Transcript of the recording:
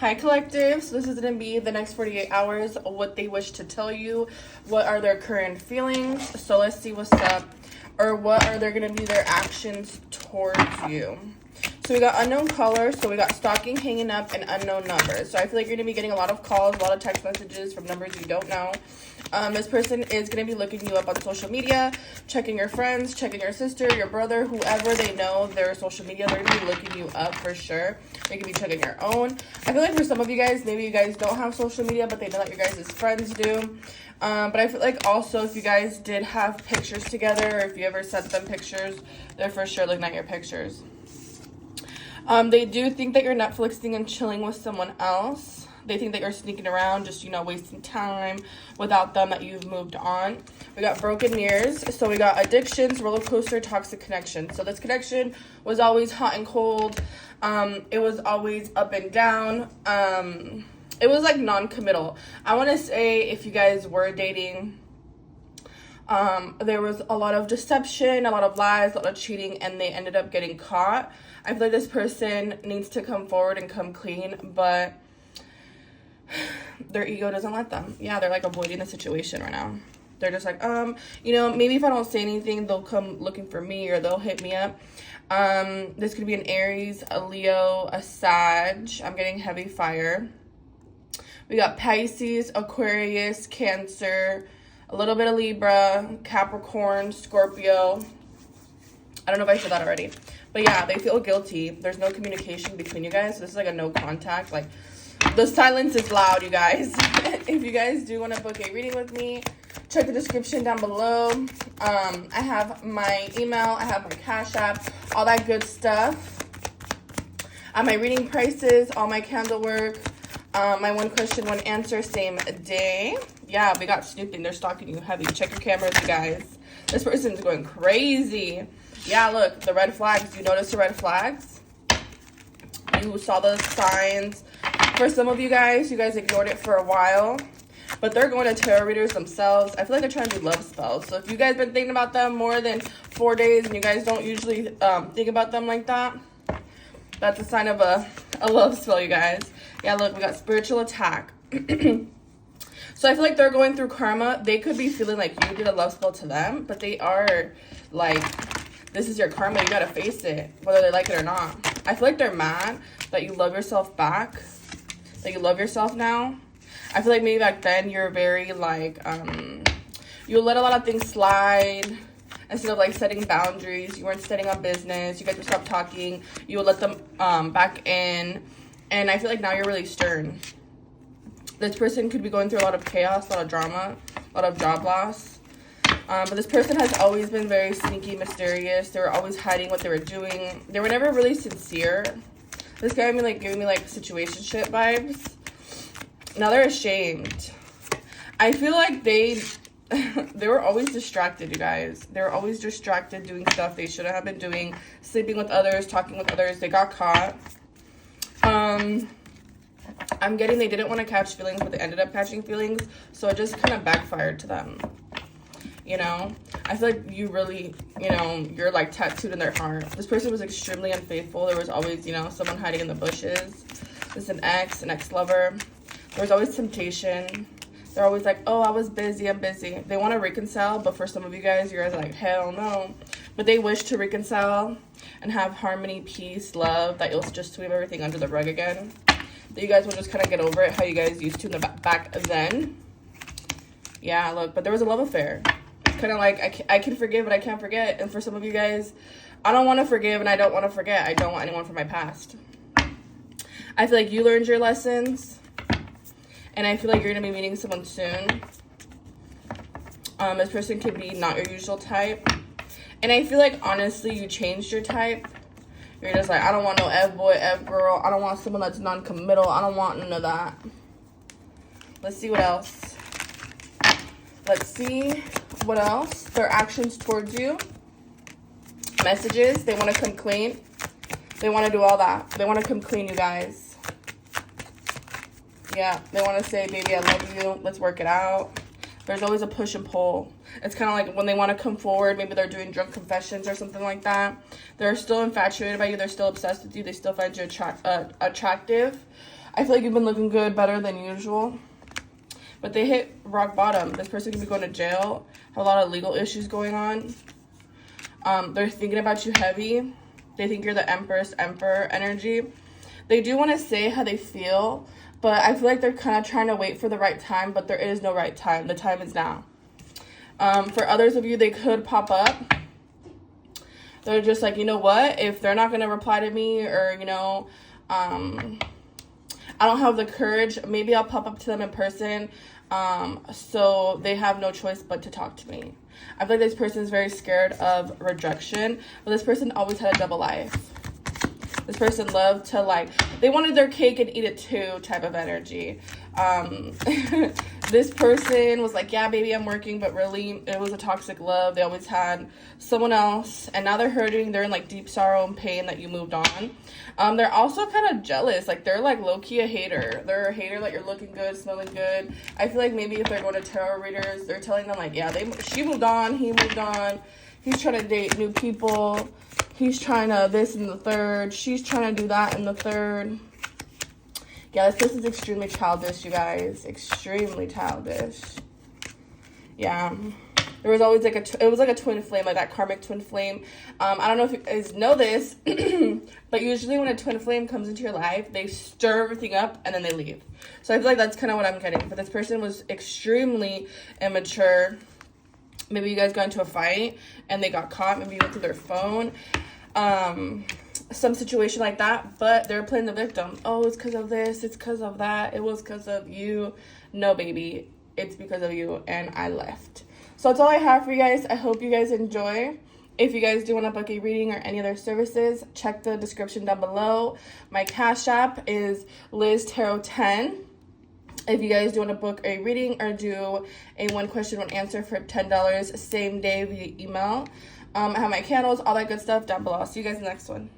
Hi collective, so this is going to be the next 48 hours, what they wish to tell you, what are their current feelings, so let's see what's up, or what are there going to be their actions towards you. So we got unknown caller, so we got stalking, hanging up, and unknown numbers. So I feel like you're going to be getting a lot of calls, a lot of text messages from numbers you don't know. This person is going to be looking you up on social media, checking your friends, checking your sister, your brother, whoever they know their social media. They're going to be looking you up for sure. They could be checking your own. I feel like for some of you guys, maybe you guys don't have social media, but they know that your guys' friends do. But I feel like also if you guys did have pictures together, or if you ever sent them pictures, they're for sure looking at your pictures. They do think that you're Netflixing and chilling with someone else. They think that you're sneaking around, just, wasting time without them, that you've moved on. We got broken mirrors. So we got addictions, roller coaster, toxic connection. So this connection was always hot and cold. It was always up and down. It was like non-committal. I want to say if you guys were dating, there was a lot of deception, a lot of lies, a lot of cheating, and they ended up getting caught. I feel like this person needs to come forward and come clean, but their ego doesn't let them. Yeah, they're like avoiding the situation right now. They're just like, maybe if I don't say anything, they'll come looking for me or they'll hit me up. This could be an Aries, a Leo, a Sag. I'm getting heavy fire. We got Pisces, Aquarius, Cancer, a little bit of Libra, Capricorn, Scorpio. I don't know if I said that already. But yeah, they feel guilty. There's no communication between you guys. So this is like a no contact. Like, the silence is loud, you guys. If you guys do want to book a reading with me, check the description down below. I have my email. I have my Cash App. All that good stuff. My reading prices, all my candle work. My one question, one answer, same day. Yeah, we got snooping. They're stalking you heavy. Check your cameras, you guys. This person's going crazy. Yeah, look, the red flags. You notice the red flags? You saw the signs. For some of you guys ignored it for a while. But they're going to tarot readers themselves. I feel like they're trying to do love spells. So if you guys been thinking about them more than 4 days and you guys don't usually think about them like that, that's a sign of a love spell, you guys. Yeah, look, we got spiritual attack. So I feel like they're going through karma. They could be feeling like you did a love spell to them, but they are like, this is your karma. You got to face it, whether they like it or not. I feel like they're mad that you love yourself back, that you love yourself now. I feel like maybe back then you're very like, you let a lot of things slide. Instead of like setting boundaries, you weren't setting up business. You guys would stop talking. You would let them back in. And I feel like now you're really stern. This person could be going through a lot of chaos, a lot of drama, a lot of job loss. But this person has always been very sneaky, mysterious. They were always hiding what they were doing. They were never really sincere. This guy giving me like situationship vibes. Now they're ashamed. I feel like they were always distracted, you guys. They were always distracted doing stuff they shouldn't have been doing, sleeping with others, talking with others. They got caught. I'm getting they didn't want to catch feelings, but they ended up catching feelings. So it just kind of backfired to them. I feel like you really, you're like tattooed in their heart. This person was extremely unfaithful. There was always, someone hiding in the bushes. This is an ex-lover. There was always temptation. They're always like, oh, I was busy, I'm busy. They want to reconcile, but for some of you guys are like, hell no. But they wish to reconcile and have harmony, peace, love, that you'll just sweep everything under the rug again. That you guys will just kind of get over it how you guys used to in the back then. Yeah, look, but there was a love affair. It's kind of like, I can forgive, but I can't forget. And for some of you guys, I don't want to forgive and I don't want to forget. I don't want anyone from my past. I feel like you learned your lessons. And I feel like you're going to be meeting someone soon. This person could be not your usual type. And I feel like, honestly, you changed your type. You're just like, I don't want no F-boy, F-girl. I don't want someone that's non-committal. I don't want none of that. Let's see what else. Let's see what else. Their actions towards you. Messages. They want to come clean. They want to do all that. They want to come clean, you guys. Yeah, they want to say, baby, I love you. Let's work it out. There's always a push and pull. It's kind of like when they want to come forward, maybe they're doing drunk confessions or something like that. They're still infatuated by you. They're still obsessed with you. They still find you attractive. I feel like you've been looking good, better than usual. But they hit rock bottom. This person could be going to jail, have a lot of legal issues going on. They're thinking about you heavy. They think you're the Empress, Emperor energy. They do want to say how they feel, but I feel like they're kind of trying to wait for the right time, but there is no right time. The time is now. For others of you, they could pop up. They're just like, you know what? If they're not going to reply to me, or, you know, I don't have the courage, maybe I'll pop up to them in person. So they have no choice but to talk to me. I feel like this person is very scared of rejection, but this person always had a double life. This person loved to, like, they wanted their cake and eat it too type of energy. This person was like, yeah, baby, I'm working, but really it was a toxic love. They always had someone else, and now they're hurting. They're in, like, deep sorrow and pain that you moved on. They're also kind of jealous. Like, they're, like, low-key a hater. They're a hater that you're looking good, smelling good. I feel like maybe if they're going to tarot readers, they're telling them, like, yeah, she moved on, he moved on. He's trying to date new people. He's trying to this and the third. She's trying to do that and the third. Yeah, this person's extremely childish, you guys. Extremely childish. Yeah. There was always, like, it was like a twin flame, like that karmic twin flame. I don't know if you guys know this, but usually when a twin flame comes into your life, they stir everything up and then they leave. So I feel like that's kind of what I'm getting. But this person was extremely immature. Maybe you guys got into a fight and they got caught. Maybe you went through their phone. Some situation like that, but they're playing the victim. Oh, it's because of this, it's because of that, it was because of you. No, baby, it's because of you, and I left. So that's all I have for you guys. I hope you guys enjoy. If you guys do want to book a reading or any other services, check the description down below. My Cash App is LizTarot10. If you guys do want to book a reading or do a 1 question, 1 answer for $10 same day via email, I have my candles, all that good stuff down below. I'll see you guys in the next one.